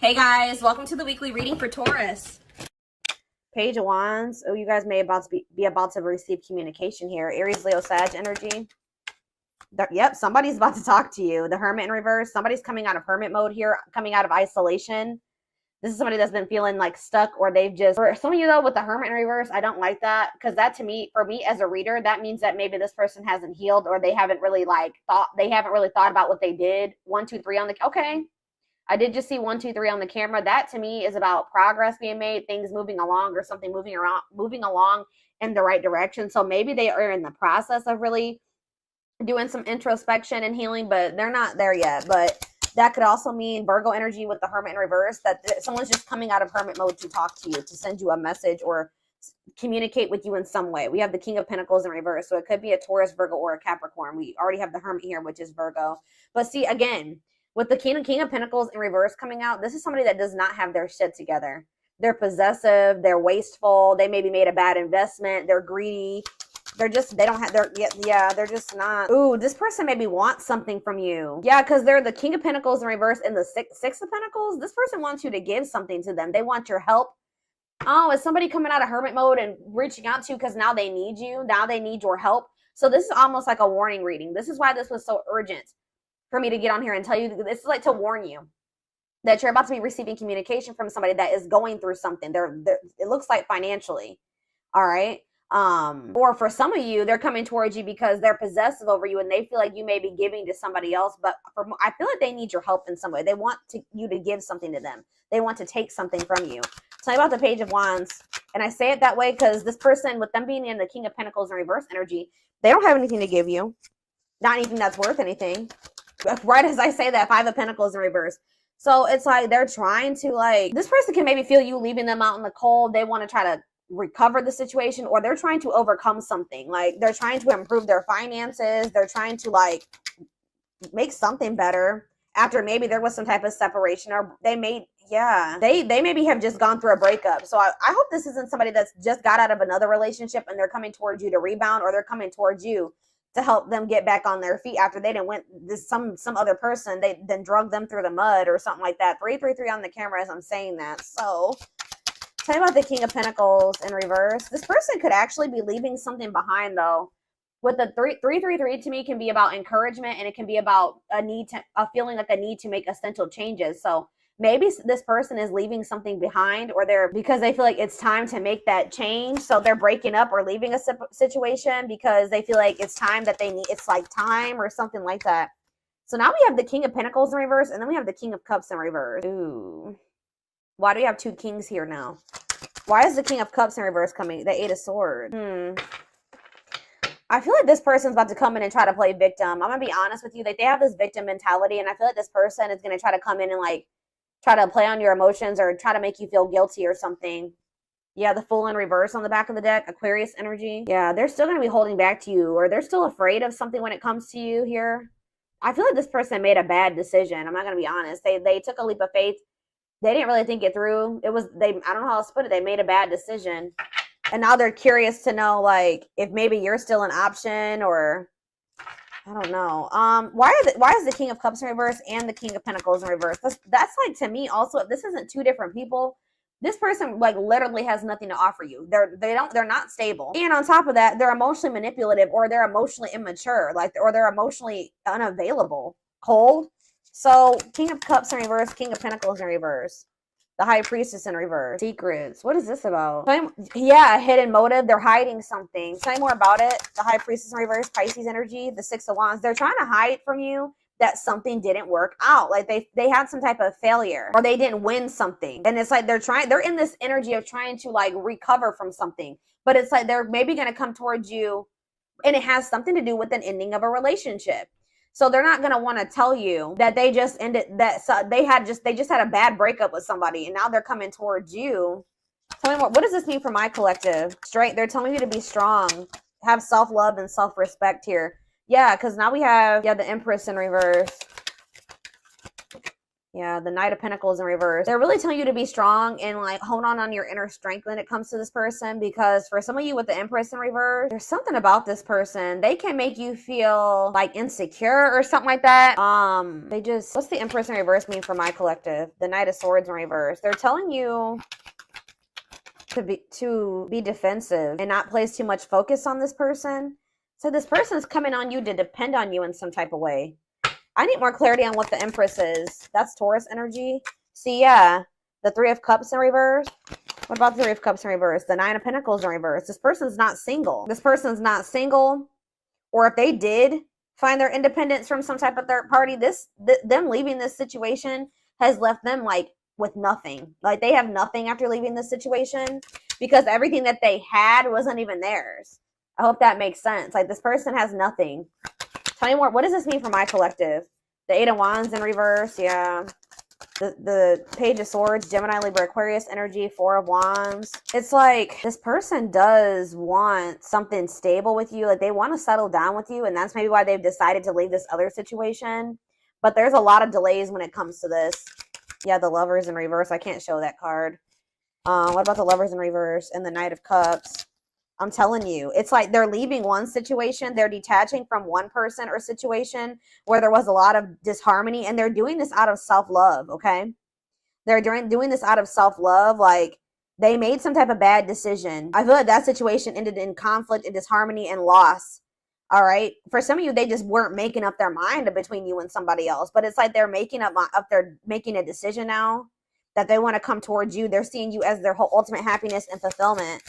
Hey guys, welcome to the weekly reading for Taurus. Page of Wands. Oh, you guys may be about to receive communication here. Aries, Leo, Sag energy. Yep, somebody's about to talk to you. The Hermit in reverse. Somebody's coming out of hermit mode here, coming out of isolation. This is somebody that's been feeling like stuck, or they've just, for some of you though, with the Hermit in reverse, I don't like that, because that to me, for me as a reader, that means that maybe this person hasn't healed, or they haven't really thought about what they did. 1, 2, 3 on the, okay. I did just see 1, 2, 3 on the camera. That to me is about progress being made, things moving along, or something moving along in the right direction. So maybe they are in the process of really doing some introspection and healing, but they're not there yet. But that could also mean Virgo energy with the Hermit in reverse, that someone's just coming out of hermit mode to talk to you, to send you a message or communicate with you in some way. We have the King of Pentacles in reverse, so it could be a Taurus, Virgo, or a Capricorn. We already have the Hermit here, which is Virgo. But see, again, with the King of Pentacles in reverse coming out, this is somebody that does not have their shit together. They're possessive, they're wasteful, they maybe made a bad investment, they're greedy. They're just not. Ooh, this person maybe wants something from you. Yeah, because they're the King of Pentacles in reverse and the Six of Pentacles. This person wants you to give something to them. They want your help. Oh, is somebody coming out of hermit mode and reaching out to you because now they need you? Now they need your help. So this is almost like a warning reading. This is why this was so urgent for me to get on here and tell you. This is like to warn you that you're about to be receiving communication from somebody that is going through something. It looks like financially, all right? Or for some of you, they're coming towards you because they're possessive over you and they feel like you may be giving to somebody else. But I feel like they need your help in some way. They want you to give something to them. They want to take something from you. Tell me about the Page of Wands. And I say it that way because this person, with them being in the King of Pentacles in reverse energy, they don't have anything to give you. Not anything that's worth anything. Right as I say that, Five of Pentacles in reverse. So it's like they're trying to, like, this person can maybe feel you leaving them out in the cold. They want to try to recover the situation, or they're trying to overcome something. Like they're trying to improve their finances. They're trying to like make something better after maybe there was some type of separation, or they maybe have just gone through a breakup. So I hope this isn't somebody that's just got out of another relationship and they're coming towards you to rebound, or they're coming towards you to help them get back on their feet after they didn't went this some other person, they then drug them through the mud or something like that. 333 on the camera as I'm saying that. So tell me about the King of Pentacles in reverse. This person could actually be leaving something behind though. With the 333 to me can be about encouragement, and it can be about a feeling like a need to make essential changes. So maybe this person is leaving something behind, or because they feel like it's time to make that change. So they're breaking up or leaving a situation because they feel like it's time that it's like time or something like that. So now we have the King of Pentacles in reverse, and then we have the King of Cups in reverse. Ooh. Why do we have two kings here now? Why is the King of Cups in reverse coming? The Eight of Swords. I feel like this person's about to come in and try to play victim. I'm going to be honest with you. Like, they have this victim mentality, and I feel like this person is going to try to come in and like try to play on your emotions or try to make you feel guilty or something. Yeah, the Fool in reverse on the back of the deck, Aquarius energy. Yeah, they're still going to be holding back to you, or they're still afraid of something when it comes to you here. I feel like this person made a bad decision. I'm not going to be honest. They took a leap of faith. They didn't really think it through. I don't know how else to put it. They made a bad decision. And now they're curious to know, like, if maybe you're still an option, or I don't know. Why is the King of Cups in reverse and the King of Pentacles in reverse? That's like, to me also, if this isn't two different people, this person like literally has nothing to offer you. They're not stable. And on top of that, they're emotionally manipulative, or they're emotionally immature, or they're emotionally unavailable, cold. So King of Cups in reverse, King of Pentacles in reverse. The High Priestess in reverse. Secrets. What is this about? Yeah, hidden motive. They're hiding something. Tell me more about it. The High Priestess in reverse, Pisces energy. The Six of Wands. They're trying to hide from you that something didn't work out. Like they had some type of failure, or they didn't win something. And it's like they're in this energy of trying to like recover from something. But it's like they're maybe going to come towards you, and it has something to do with an ending of a relationship. So they're not going to want to tell you that they just ended that. So they just had a bad breakup with somebody, and now they're coming towards you. Tell me what does this mean for my collective? Straight. They're telling you to be strong, have self-love and self-respect here. Yeah, because now we have the Empress in reverse. Yeah, the Knight of Pentacles in reverse. They're really telling you to be strong and like hold on your inner strength when it comes to this person, because for some of you with the Empress in reverse, there's something about this person. They can make you feel like insecure or something like that. What's the Empress in reverse mean for my collective? The Knight of Swords in reverse. They're telling you to be defensive and not place too much focus on this person. So this person is coming on you to depend on you in some type of way. I need more clarity on what the Empress is. That's Taurus energy. See, yeah, the Three of Cups in reverse. What about the Three of Cups in reverse? The Nine of Pentacles in reverse. This person's not single. This person's not single. Or if they did find their independence from some type of third party, them leaving this situation has left them like with nothing. Like they have nothing after leaving this situation because everything that they had wasn't even theirs. I hope that makes sense. Like this person has nothing. Tell me more. What does this mean for my collective? The Eight of Wands in reverse. Yeah. The Page of Swords, Gemini, Libra, Aquarius energy, Four of Wands. It's like this person does want something stable with you. Like they want to settle down with you. And that's maybe why they've decided to leave this other situation. But there's a lot of delays when it comes to this. Yeah, the Lovers in reverse. I can't show that card. What about the Lovers in reverse and the Knight of Cups? I'm telling you, it's like they're leaving one situation. They're detaching from one person or situation where there was a lot of disharmony, and they're doing this out of self-love, okay? They're doing this out of self-love. Like they made some type of bad decision. I feel like that situation ended in conflict and disharmony and loss. All right. For some of you, they just weren't making up their mind between you and somebody else. But it's like they're making they're making a decision now that they want to come towards you. They're seeing you as their whole ultimate happiness and fulfillment.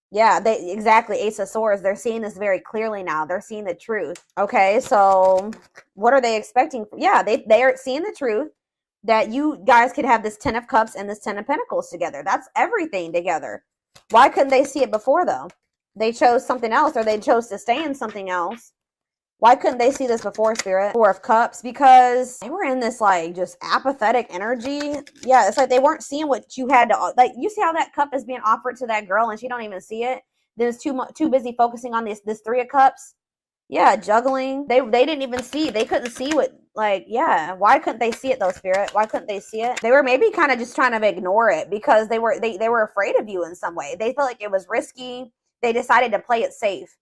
Yeah, exactly. Ace of Swords. They're seeing this very clearly now. They're seeing the truth. Okay, so what are they expecting? Yeah, they are seeing the truth that you guys could have this Ten of Cups and this Ten of Pentacles together. That's everything together. Why couldn't they see it before, though? They chose something else, or they chose to stay in something else. Why couldn't they see this before, Spirit? Four of Cups, because they were in this like just apathetic energy. Yeah, it's like they weren't seeing what you had to, like, you see how that cup is being offered to that girl and she don't even see it? Then it's too busy focusing on this Three of Cups. Yeah, juggling. They didn't even see. They couldn't see what, like, yeah. Why couldn't they see it though, Spirit? Why couldn't they see it? They were maybe kind of just trying to ignore it because they were afraid of you in some way. They felt like it was risky. They decided to play it safe.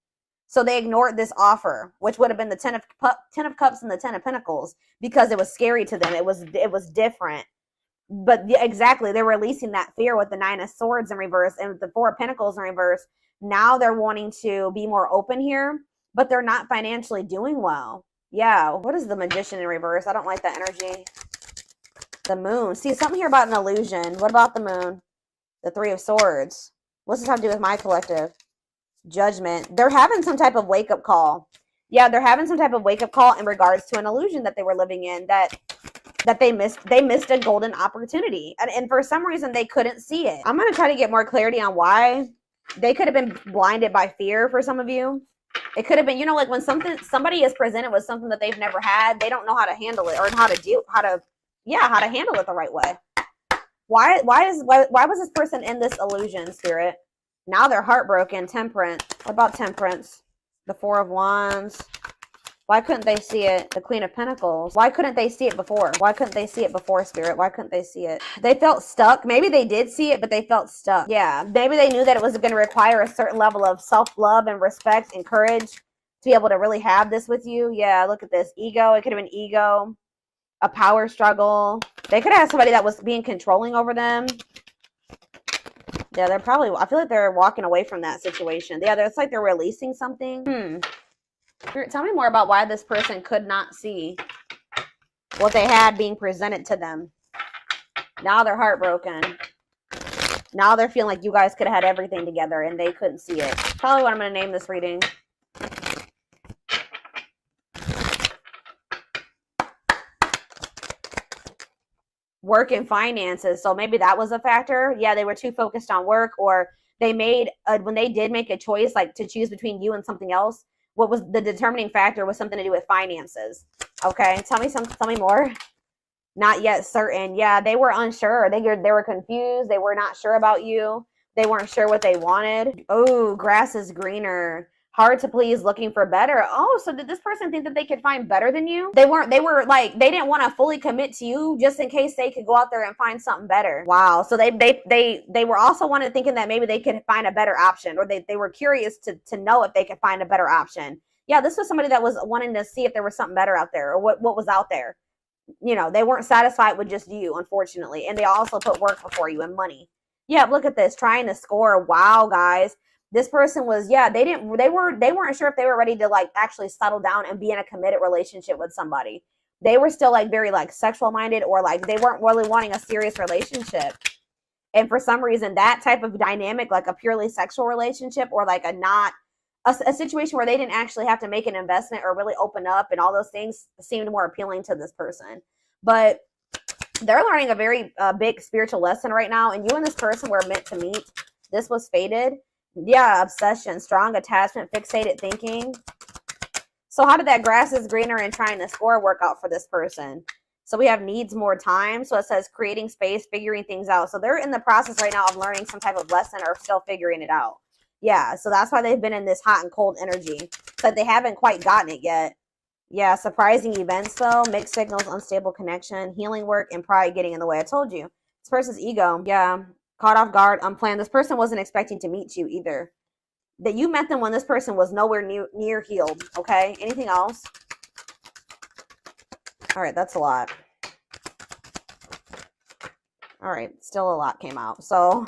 So they ignored this offer, which would have been the Ten of Cups and the Ten of Pentacles, because it was scary to them. It was different. But exactly, they're releasing that fear with the Nine of Swords in reverse and with the Four of Pentacles in reverse. Now they're wanting to be more open here, but they're not financially doing well. Yeah, what is the Magician in reverse? I don't like that energy. The Moon. See, something here about an illusion. What about the Moon? The Three of Swords. What's this have to do with my collective? Judgment. They're having some type of wake-up call. Yeah, they're having some type of wake-up call in regards to an illusion that they were living in, that they missed a golden opportunity, and for some reason they couldn't see it. I'm going to try to get more clarity on why. They could have been blinded by fear. For some of you, it could have been, like when somebody is presented with something that they've never had, they don't know how to handle it or how to handle it the right way. Why was this person in this illusion, Spirit? Now they're heartbroken. Temperance. What about Temperance? The Four of Wands. Why couldn't they see it? The Queen of Pentacles. Why couldn't they see it before? Why couldn't they see it before, Spirit? Why couldn't they see it? They felt stuck. Maybe they did see it, but they felt stuck. Yeah, maybe they knew that it was going to require a certain level of self-love and respect and courage to be able to really have this with you. Yeah, look at this. Ego. It could have been ego. A power struggle. They could have had somebody that was being controlling over them. Yeah, I feel like they're walking away from that situation. Yeah, it's like they're releasing something. Tell me more about why this person could not see what they had being presented to them. Now they're heartbroken. Now they're feeling like you guys could have had everything together and they couldn't see it. Probably what I'm going to name this reading. Work and finances. So maybe that was a factor. Yeah, they were too focused on work, or they made when they did make a choice, like to choose between you and something else, what was the determining factor was something to do with finances. Okay, tell me more. Not yet certain. Yeah, they were unsure. They were confused. They were not sure about you. They weren't sure what they wanted. Oh, grass is greener. hard to please, looking for better. Oh, so did this person think that they could find better than you? They were like, they didn't want to fully commit to you just in case they could go out there and find something better. Wow. So they were also wanted thinking that maybe they could find a better option, or they were curious to know if they could find a better option. Yeah, this was somebody that was wanting to see if there was something better out there, or what was out there. You know, they weren't satisfied with just you, unfortunately. And they also put work before you and money. Yeah, look at this, trying to score. Wow, guys. This person was, yeah, they weren't sure if they were ready to like actually settle down and be in a committed relationship with somebody. They were still like very like sexual minded, or like they weren't really wanting a serious relationship. And for some reason, that type of dynamic, like a purely sexual relationship, or like a situation where they didn't actually have to make an investment or really open up and all those things, seemed more appealing to this person. But they're learning a very big spiritual lesson right now, and you and this person were meant to meet. This was fated. Yeah, obsession, strong attachment, fixated thinking. So how did that grass is greener and trying to score work out for this person? So we have needs more time. So it says creating space, figuring things out. So they're in the process right now of learning some type of lesson, or still figuring it out. Yeah, so that's why they've been in this hot and cold energy. So they haven't quite gotten it yet. Yeah, surprising events though, mixed signals, unstable connection, healing work, and pride getting in the way. I told you. This person's ego. Yeah. Caught off guard, unplanned. This person wasn't expecting to meet you either. That you met them when this person was nowhere near healed. Okay. Anything else? All right. That's a lot. All right. Still a lot came out. So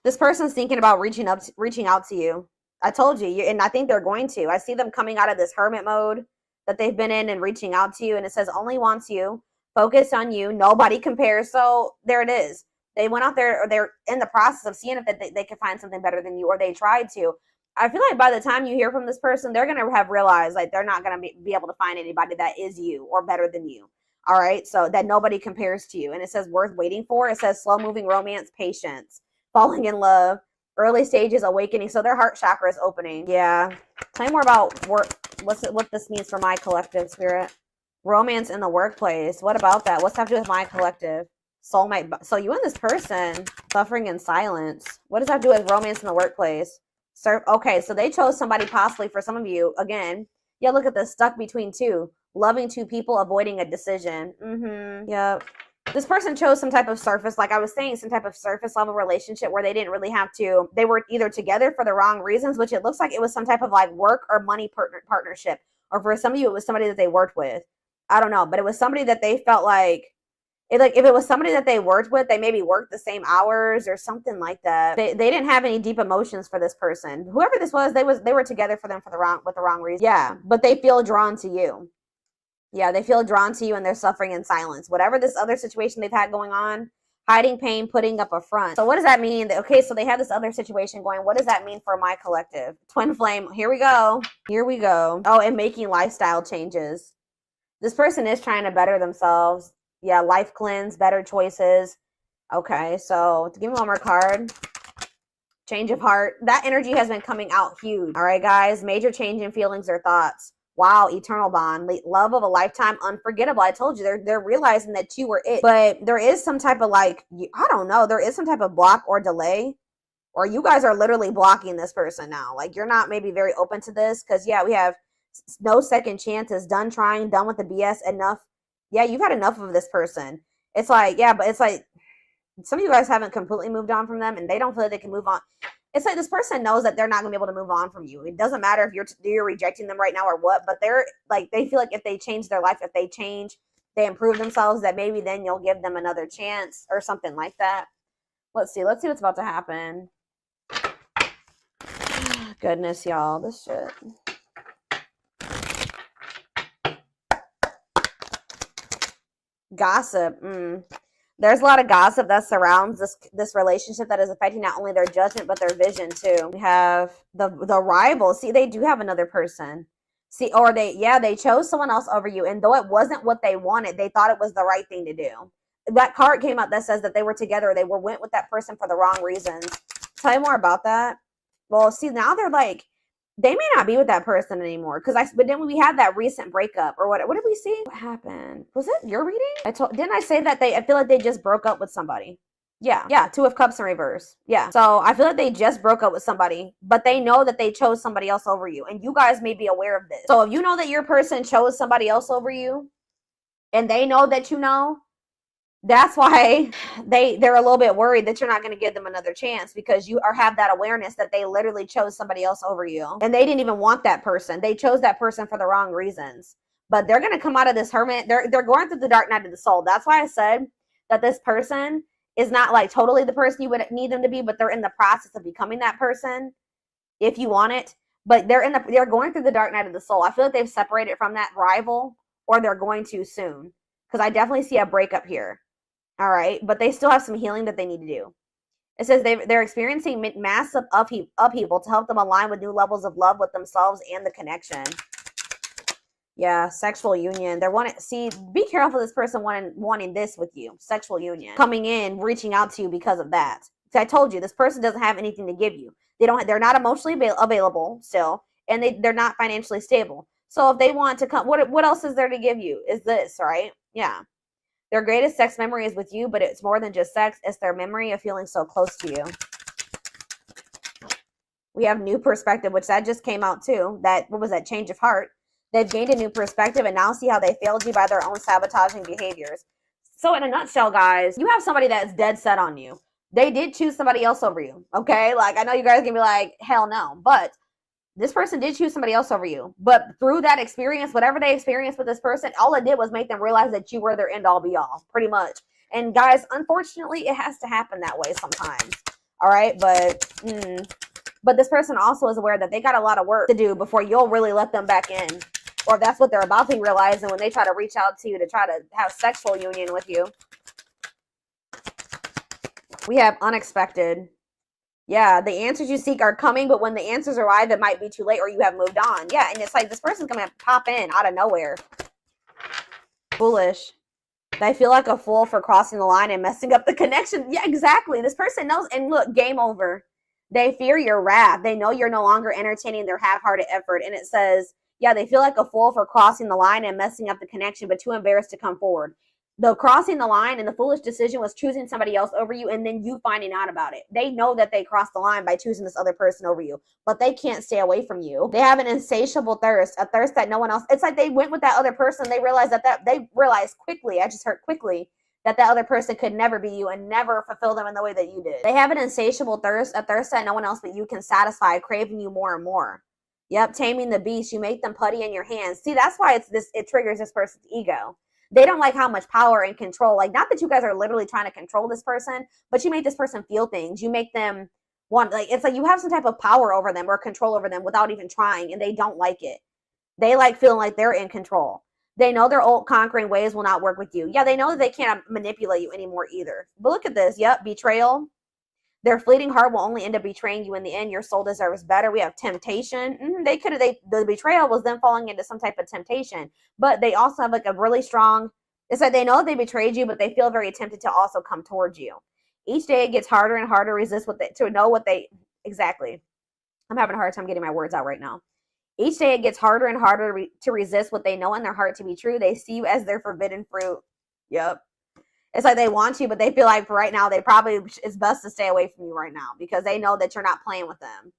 this person's thinking about reaching out to you. I told you, and I think they're going to. I see them coming out of this hermit mode that they've been in and reaching out to you. And it says only wants you, focus on you. Nobody compares. So there it is. They went out there, or they're in the process of seeing if they could find something better than you, or they tried to. I feel like by the time you hear from this person, they're going to have realized like they're not going to be able to find anybody that is you or better than you. All right. So that nobody compares to you. And it says worth waiting for. It says slow moving romance, patience, falling in love, early stages, awakening. So their heart chakra is opening. Yeah. Tell me more about what this means for my collective, spirit. Romance in the workplace. What about that? What's that have to do with my collective? Soulmate. So you and this person suffering in silence. What does that do with romance in the workplace? Okay, so they chose somebody possibly for some of you. Again, yeah, look at this. Stuck between two. Loving two people, avoiding a decision. Yep. This person chose some type of surface, like I was saying, some type of surface level relationship where they didn't really have to. They were either together for the wrong reasons, which it looks like it was some type of like work or money partnership. Or for some of you, it was somebody that they worked with. I don't know, but it was somebody that they felt like, if it was somebody that they worked with, they maybe worked the same hours or something like that. They didn't have any deep emotions for this person. Whoever this was, they were together with the wrong reason. Yeah, but they feel drawn to you. Yeah, they feel drawn to you, and they're suffering in silence. Whatever this other situation they've had going on, hiding pain, putting up a front. So what does that mean? Okay, so they have this other situation going. What does that mean for my collective? Twin flame. Here we go. Here we go. Oh, and making lifestyle changes. This person is trying to better themselves. Yeah, life cleanse, better choices. Okay, so give me one more card. Change of heart. That energy has been coming out huge. All right, guys. Major change in feelings or thoughts. Wow, eternal bond. Love of a lifetime, unforgettable. I told you, they're realizing that you were it. But there is some type of like, I don't know, there is some type of block or delay. Or you guys are literally blocking this person now. Like, you're not maybe very open to this. Because, yeah, we have no second chances. Done trying, done with the BS, enough. Yeah, you've had enough of this person. It's like, yeah, but it's like some of you guys haven't completely moved on from them, and they don't feel like they can move on. It's like this person knows that they're not going to be able to move on from you. It doesn't matter if you're rejecting them right now or what, but they're like, they feel like if they change their life, if they change, they improve themselves, that maybe then you'll give them another chance or something like that. Let's see what's about to happen. Goodness, y'all, this shit. Gossip. There's a lot of gossip that surrounds this relationship that is affecting not only their judgment but their vision too. We have the rival. See, they do have another person. See, or they chose someone else over you, and though it wasn't what they wanted, they thought it was the right thing to do. That card came out that says that they were together. They went with that person for the wrong reasons. Tell you more about that. Well, see, now they're like, they may not be with that person anymore. But then we had that recent breakup, or what did we see? What happened? Was it your reading? Didn't I say that I feel like they just broke up with somebody? Yeah, Two of Cups in reverse. Yeah. So I feel like they just broke up with somebody, but they know that they chose somebody else over you. And you guys may be aware of this. So if you know that your person chose somebody else over you, and they know that you know, that's why they're a little bit worried that you're not going to give them another chance, because you have that awareness that they literally chose somebody else over you. And they didn't even want that person. They chose that person for the wrong reasons. But they're going to come out of this hermit. They're going through the dark night of the soul. That's why I said that this person is not like totally the person you would need them to be, but they're in the process of becoming that person if you want it. But they're going through the dark night of the soul. I feel like they've separated from that rival, or they're going to soon, because I definitely see a breakup here. All right, but they still have some healing that they need to do. It says they're experiencing massive upheaval to help them align with new levels of love with themselves and the connection. Yeah, sexual union. They're be careful this person wanting this with you. Sexual union. Coming in, reaching out to you because of that. So I told you, this person doesn't have anything to give you. They're not emotionally available still, and they're not financially stable. So if they want to come, what else is there to give you? Is this, right? Yeah. Their greatest sex memory is with you, but it's more than just sex. It's their memory of feeling so close to you. We have new perspective, which that just came out too. What was that? Change of heart. They've gained a new perspective and now see how they failed you by their own sabotaging behaviors. So in a nutshell, guys, you have somebody that's dead set on you. They did choose somebody else over you, okay? Like, I know you guys can be like, hell no. But this person did choose somebody else over you. But through that experience, whatever they experienced with this person, all it did was make them realize that you were their end-all be-all, pretty much. And guys, unfortunately, it has to happen that way sometimes, all right? But this person also is aware that they got a lot of work to do before you'll really let them back in. Or that's what they're about to realize, and when they try to reach out to you to try to have sexual union with you. We have unexpected. Yeah, the answers you seek are coming, but when the answers arrive, it might be too late or you have moved on. Yeah, and it's like this person's going to pop in out of nowhere. Foolish. They feel like a fool for crossing the line and messing up the connection. Yeah, exactly. This person knows, and look, game over. They fear your wrath. They know you're no longer entertaining their half-hearted effort, and it says, yeah, they feel like a fool for crossing the line and messing up the connection, but too embarrassed to come forward. The crossing the line and the foolish decision was choosing somebody else over you and then you finding out about it. They know that they crossed the line by choosing this other person over you, but they can't stay away from you. They have an insatiable thirst, a thirst that no one else. It's like they went with that other person. They realized they realized quickly, I just heard quickly, that other person could never be you and never fulfill them in the way that you did. They have an insatiable thirst, a thirst that no one else but you can satisfy, craving you more and more. Yep, taming the beast. You make them putty in your hands. See, that's why it triggers this person's ego. They don't like how much power and control, like, not that you guys are literally trying to control this person, but you make this person feel things. You make them want, like, it's like you have some type of power over them or control over them without even trying, and they don't like it. They like feeling like they're in control. They know their old conquering ways will not work with you. Yeah, they know that they can't manipulate you anymore either. But look at this. Yep, betrayal. Their fleeting heart will only end up betraying you in the end. Your soul deserves better. We have temptation. The betrayal was them falling into some type of temptation. But they also have like a really strong, it's like they know they betrayed you, but they feel very tempted to also come towards you. Each day it gets harder and harder to resist exactly. I'm having a hard time getting my words out right now. Each day it gets harder and harder to resist what they know in their heart to be true. They see you as their forbidden fruit. Yep. It's like they want you, but they feel like for right now, it's best to stay away from you right now because they know that you're not playing with them.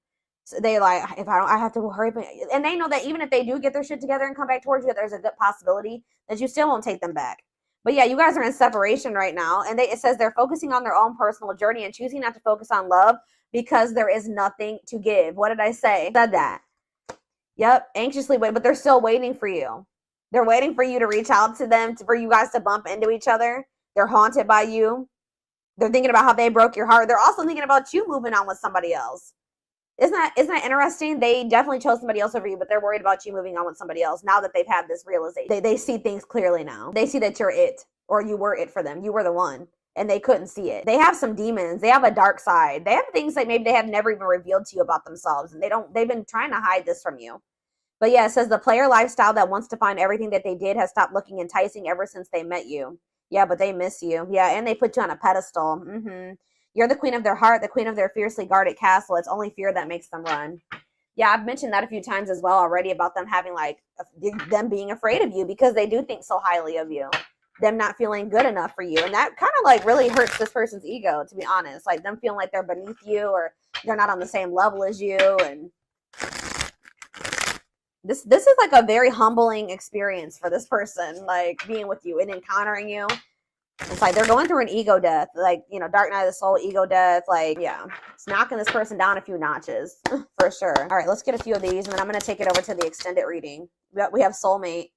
So they like, I have to hurry. And they know that even if they do get their shit together and come back towards you, there's a good possibility that you still won't take them back. But yeah, you guys are in separation right now. And it says they're focusing on their own personal journey and choosing not to focus on love because there is nothing to give. What did I say? Said that. Yep, anxiously wait, but they're still waiting for you. They're waiting for you to reach out to them, for you guys to bump into each other. They're haunted by you. They're thinking about how they broke your heart. They're also thinking about you moving on with somebody else. Isn't that interesting? They definitely chose somebody else over you, but they're worried about you moving on with somebody else now that they've had this realization. They see things clearly now. They see that you're it, or you were it for them. You were the one, and they couldn't see it. They have some demons. They have a dark side. They have things that maybe they have never even revealed to you about themselves, and they've been trying to hide this from you. But yeah, it says the player lifestyle that wants to find everything that they did has stopped looking enticing ever since they met you. Yeah, but they miss you. Yeah, and they put you on a pedestal. You're the queen of their heart, the queen of their fiercely guarded castle. It's only fear that makes them run. Yeah, I've mentioned that a few times as well already about them having them being afraid of you because they do think so highly of you. them not feeling good enough for you. And that kind of like really hurts this person's ego, to be honest. Like them feeling like they're beneath you or they're not on the same level as you. And this is like a very humbling experience for this person, like being with you and encountering you. It's like they're going through an ego death, like, you know, dark night of the soul, ego death. Like, yeah, it's knocking this person down a few notches for sure. All right, let's get a few of these, and then I'm going to take it over to the extended reading. We have soulmate.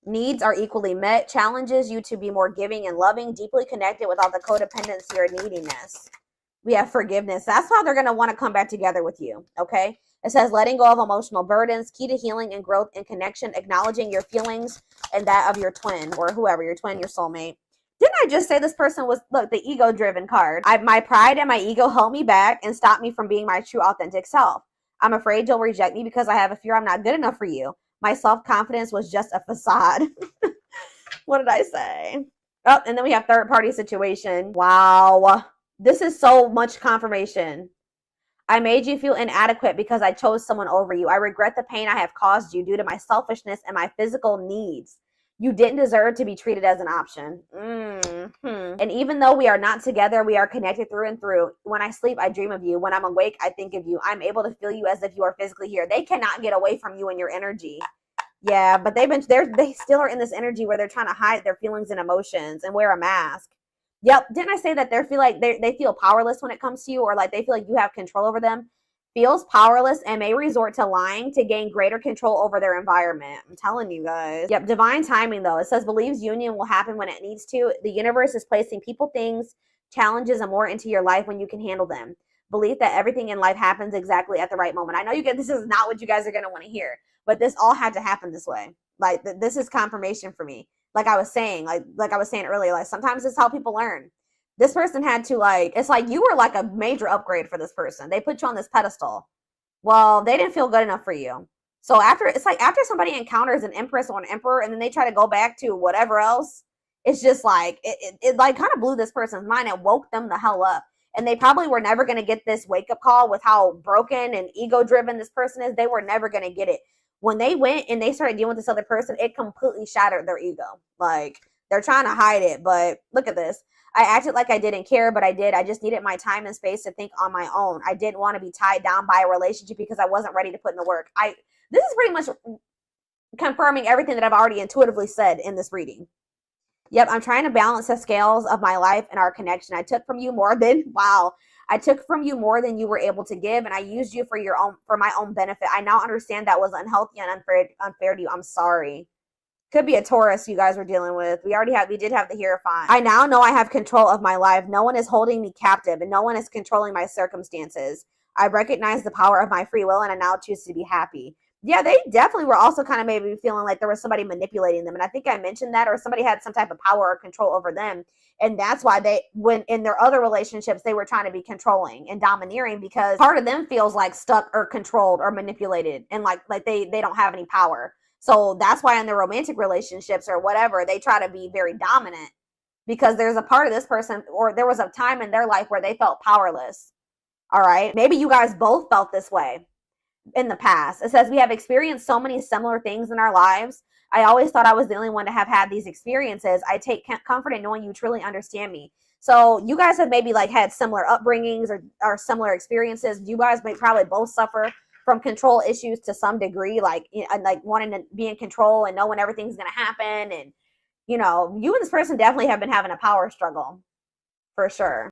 Needs are equally met, challenges you to be more giving and loving, deeply connected without the codependency or neediness. We have forgiveness. That's how they're going to want to come back together with you, okay? It says letting go of emotional burdens, key to healing and growth and connection, acknowledging your feelings and that of your twin or whoever, your twin, your soulmate. Didn't I just say this person was, look, the ego-driven card? My pride and my ego held me back and stopped me from being my true authentic self. I'm afraid you'll reject me because I have a fear I'm not good enough for you. My self-confidence was just a facade. What did I say? Oh, and then we have third-party situation. Wow. This is so much confirmation. I made you feel inadequate because I chose someone over you. I regret the pain I have caused you due to my selfishness and my physical needs. You didn't deserve to be treated as an option. And even though we are not together, we are connected through and through. When I sleep, I dream of you. When I'm awake, I think of you. I'm able to feel you as if you are physically here. They cannot get away from you and your energy. Yeah, but they still are in this energy where they're trying to hide their feelings and emotions and wear a mask. Yep. Didn't I say that they feel powerless when it comes to you, or like they feel like you have control over them? Feels powerless and may resort to lying to gain greater control over their environment. I'm telling you guys. Yep, divine timing though. It says believes union will happen when it needs to. The universe is placing people, things, challenges, and more into your life when you can handle them. Belief that everything in life happens exactly at the right moment. I know this is not what you guys are going to want to hear, but this all had to happen this way. Like this is confirmation for me. Like I was saying, like I was saying earlier, like sometimes it's how people learn. This person had to it's like you were like a major upgrade for this person. They put you on this pedestal. Well, they didn't feel good enough for you. So after somebody encounters an empress or an emperor and then they try to go back to whatever else, it's just like, it like kind of blew this person's mind and woke them the hell up. And they probably were never going to get this wake up call with how broken and ego driven this person is. They were never going to get it. When they went and they started dealing with this other person, it completely shattered their ego. Like they're trying to hide it, but look at this. I acted like I didn't care, but I did. I just needed my time and space to think on my own. I didn't want to be tied down by a relationship because I wasn't ready to put in the work. This is pretty much confirming everything that I've already intuitively said in this reading. Yep, I'm trying to balance the scales of my life and our connection. I took from you more than you were able to give, and I used you for my own benefit. I now understand that was unhealthy and unfair to you. I'm sorry. Could be a Taurus you guys were dealing with. We did have the Hierophant. I now know I have control of my life. No one is holding me captive and no one is controlling my circumstances. I recognize the power of my free will and I now choose to be happy. Yeah, they definitely were also kind of maybe feeling like there was somebody manipulating them. And I think I mentioned that, or somebody had some type of power or control over them. And that's why when in their other relationships, they were trying to be controlling and domineering because part of them feels like stuck or controlled or manipulated and like they don't have any power. So that's why in their romantic relationships or whatever, they try to be very dominant because there's a part of this person, or there was a time in their life where they felt powerless. All right. Maybe you guys both felt this way in the past. It says we have experienced so many similar things in our lives. I always thought I was the only one to have had these experiences. I take comfort in knowing you truly understand me. So you guys have maybe like had similar upbringings or similar experiences. You guys may probably both suffer from control issues to some degree, like wanting to be in control and knowing everything's going to happen. And, you and this person definitely have been having a power struggle for sure.